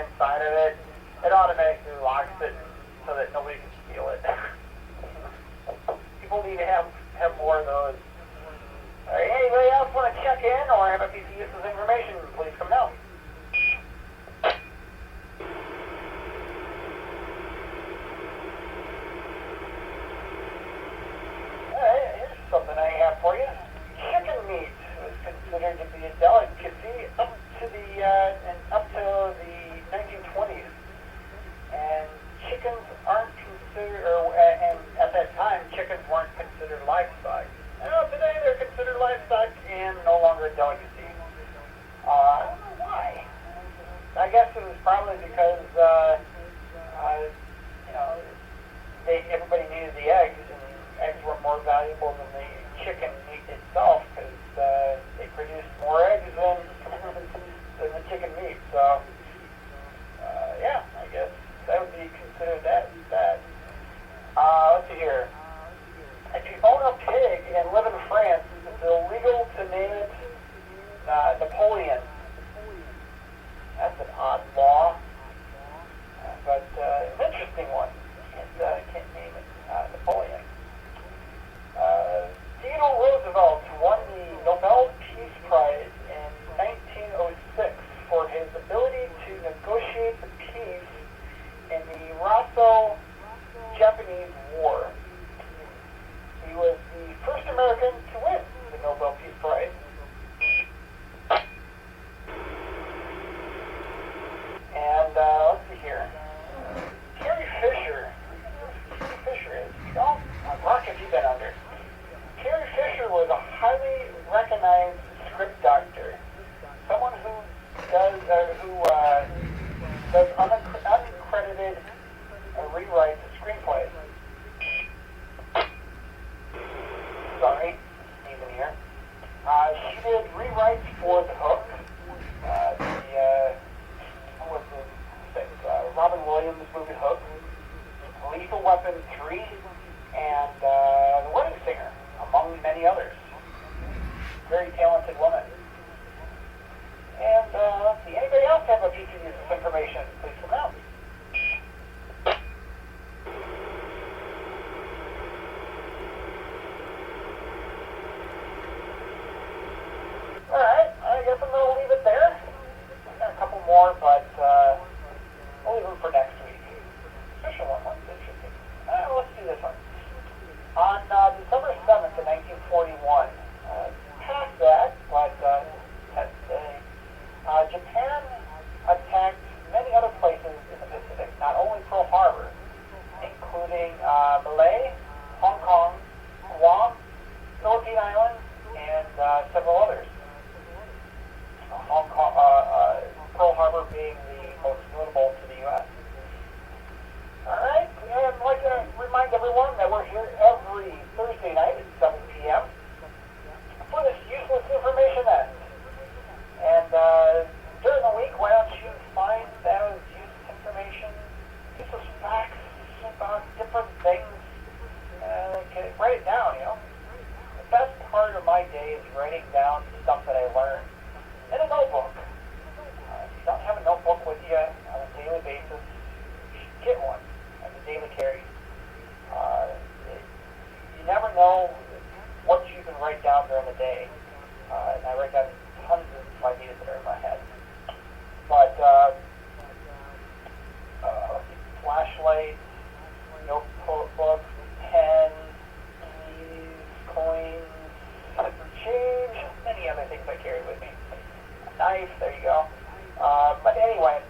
inside of it, it automatically locks it so that nobody can steal it. People need to have more of those. All right, anybody else want to check in or have a piece of useless information, please come down. Alright, here's something I have for you. Chicken meat was considered to be a delicacy up to the 1920s. And chickens aren't considered, and at that time, chickens weren't considered livestock. Now, today they're considered livestock and no longer a delicacy. I don't know why. I guess it was probably because, everybody needed the eggs, and eggs were more valuable than the chicken meat itself because they produced more eggs than the chicken meat. So, I guess that would be considered that. Let's see here. If you own a pig and live in France, it's illegal to name it Napoleon. That's an odd law, but an interesting one. Can't name it Napoleon. Theodore Roosevelt won the Nobel Peace Prize in 1906 for his ability to negotiate the peace in the Russo-Japanese War. He was the first American to win the Nobel Peace Prize. And let's see here. Carrie Fisher. Carrie Fisher is. Oh, what rock have you been under? Carrie Fisher was a highly recognized script doctor. Someone who does uncredited rewrites of screenplays. Sorry, even here. She did rewrites for The Hook, Robin Williams' movie Hook, Lethal Weapon 3, and The Wedding Singer, among many others. Very talented woman. And let's see, anybody else have a piece of useless information? Please come out. Alright, I guess I'm going to leave it there. I've got a couple more, but I'll leave them for next week. Special one, one's interesting. Let's do this one. On December 7th of 1941, past that, but today, Japan attacked many other places in the Pacific, not only Pearl Harbor, including Malay, Hong Kong, Guam, Philippine Islands, and several others. Pearl Harbor being the most notable to the U.S. Alright, and I'd like to remind everyone that we're here every Thursday night at 7 p.m. for this useless information end. And during the week, why don't you find those useless information, useless facts about different things, write it down, The best part of my day is writing down stuff that I learned in a notebook. If you don't have a notebook with you on a daily basis, you should get one as a daily carry. You never know what you can write down during the day. And I write down tons of ideas that are in my head. But flashlights, notebooks, pens, keys, coins, paper change, many other things I carry with me. A knife, there you go. But anyway,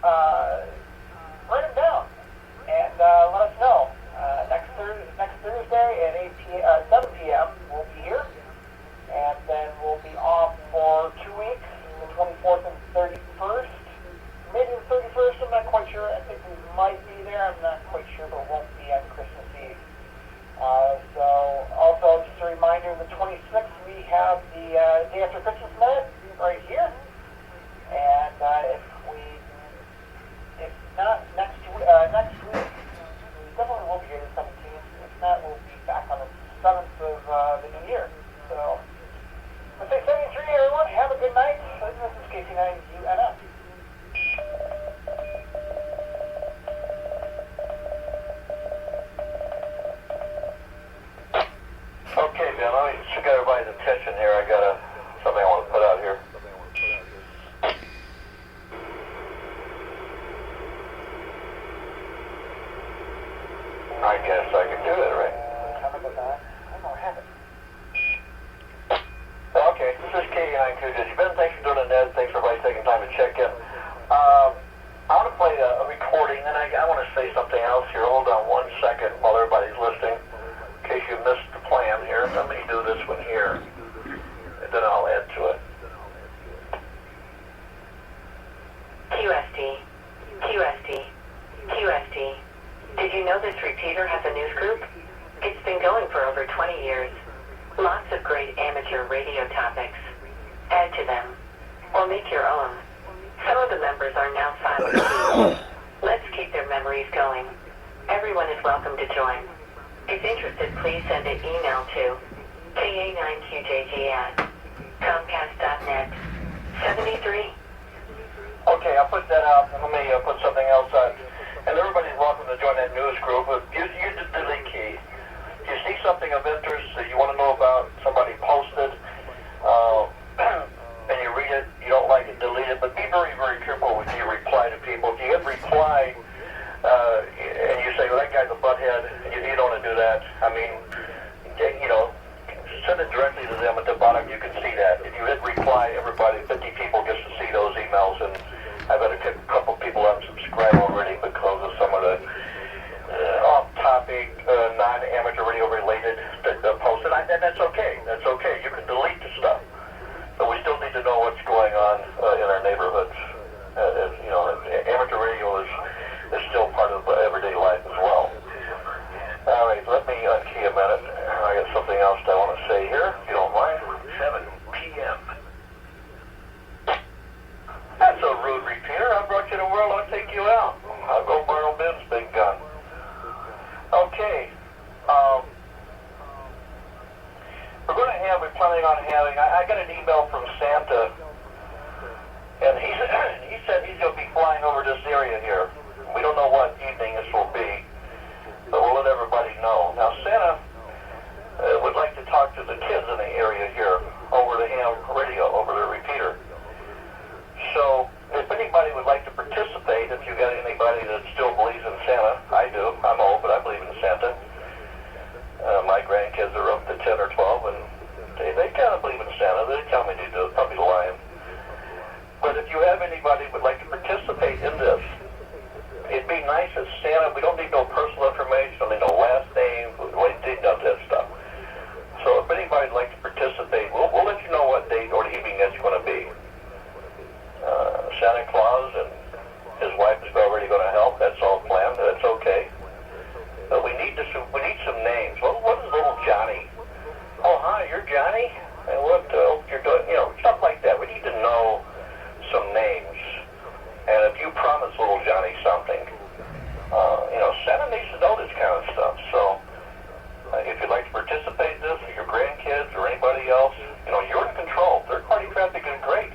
write them down and let us know. Next Thursday at 7 p.m. we'll be here, and then we'll be off for 2 weeks, the 24th and 31st. Maybe the 31st, I'm not quite sure. I think we might be there. I'm not quite sure, but won't be on Christmas Eve. So also just a reminder, the 26th we have the Day After Christmas Minute right here. And if not next week, definitely will be here the 17th. If not, we'll be back on the 7th of the new year. So, let's say 73, everyone. Have a good night. This is KA9QJG. QSD, QSD, QSD. Did you know this repeater has a news group? It's been going for over 20 years. Lots of great amateur radio topics. Add to them, or make your own. Some of the members are now silent too. Let's keep their memories going. Everyone is welcome to join. If interested, please send an email to KA9QJG@comcast.net. 73. Okay, I'll put that out, and let me put something else on. And everybody's welcome to join that news group. Use the delete key. If you see something of interest that you want to know about, somebody posted, and you read it, you don't like it, delete it. But be very, very careful when you reply to people. If you hit reply, and you say, well, that guy's a butthead, you don't want to do that. I mean, you know, send it directly to them at the bottom. You can see that. If you hit reply, everybody, 50 people gets to see those emails, and I've had a couple people unsubscribe already because of some of the off-topic, non-amateur radio related posts, and that's okay. That's okay. You can delete the stuff, but we still need to know what's going on in our neighborhoods. You know, amateur radio is still part of everyday life as well. All right, let me unkey a minute. I got something else I want to say here, if you don't mind. 7 p.m. That's a rude repeater. I brought you to the world. I'll take you out. I'll go Barnum Ben's big gun. Okay. We're planning on having, I got an email from Santa, and he said he's going to be flying over this area here. We don't know what evening this will be, but we'll let everybody know. Now, Santa would like to talk to the kids in the area here over the ham radio, over the repeater. So, if anybody would like to participate, if you got anybody that still believes in Santa, I do. I'm old, but I believe in Santa. My grandkids are up to 10 or 12, and they kind of believe in Santa. They tell me they do. Probably lying. But if you have anybody who would like to participate in this, it'd be nice if Santa, we don't need no personal information, don't need no last name, we don't need none of that stuff. So if anybody would like to participate, we'll let you know what date or evening that's going to be. Santa Claus and his wife is already going to help. That's all planned. That's okay. But we need some names. What is little Johnny? Oh, hi, you're Johnny? And what you're doing? You know, stuff like that. We need to know some names. And if you promise little Johnny something, you know, Santa needs to know this kind of stuff. So if you'd like to participate in this, or your grandkids or anybody else, you know, you're in control. Third-party traffic is great.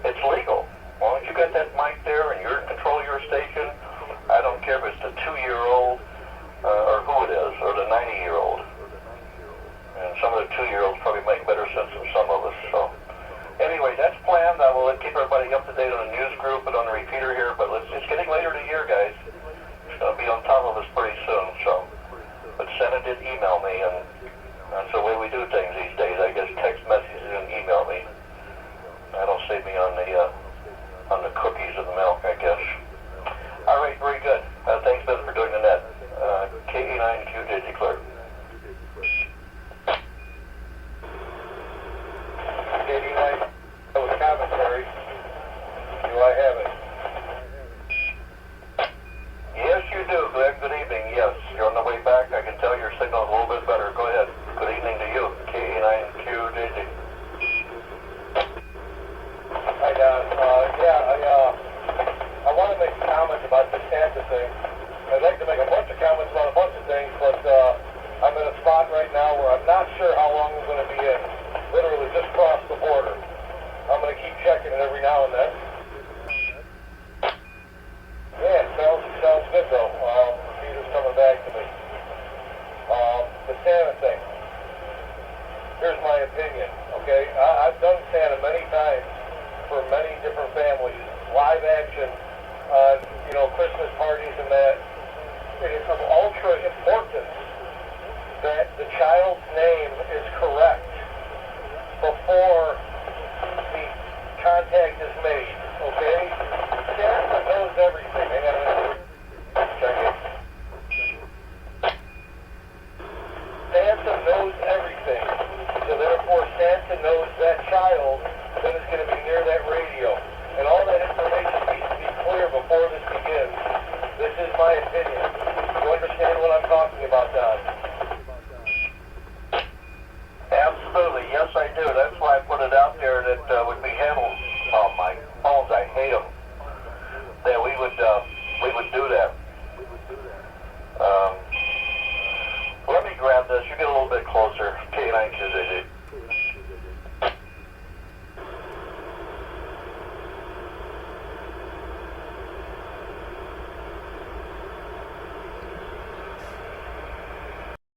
It's legal. As long as you got that mic there and you're in control of your station, I don't care if it's the 2-year-old or who it is, or the 90-year-old. And some of the 2-year-olds probably make better sense than some of us. So anyway, that's planned. I will keep everybody up to date on the news group and on the repeater here, but it's getting later in the year, guys. It's going to be on top of us pretty soon. So, but Santa did email me, and that's the way we do things these days. I guess text messages and email me. I don't save me on the cookies and the milk, I guess. All right, very good. Thanks, Ben, for doing the net. KA9QJG clerk. KA9, that was commentary. Do I have it? Yes, you do. Good evening. Yes, you're on the way back. I can tell your signal's a little bit better. Go ahead. Good evening to you. KA9QJG. I want to make comments about the Santa thing. I'd like to make a bunch of comments about a bunch of things, but I'm in a spot right now where I'm not sure how long I'm going to be in. Literally just crossed the border. I'm going to keep checking it every now and then. Yeah, sounds good though. Peter's coming back to me. The Santa thing. Here's my opinion, okay? I've done Santa many times for many different families, live action on, you know, Christmas parties and that. It is of ultra importance that the child's name is correct before the contact is made.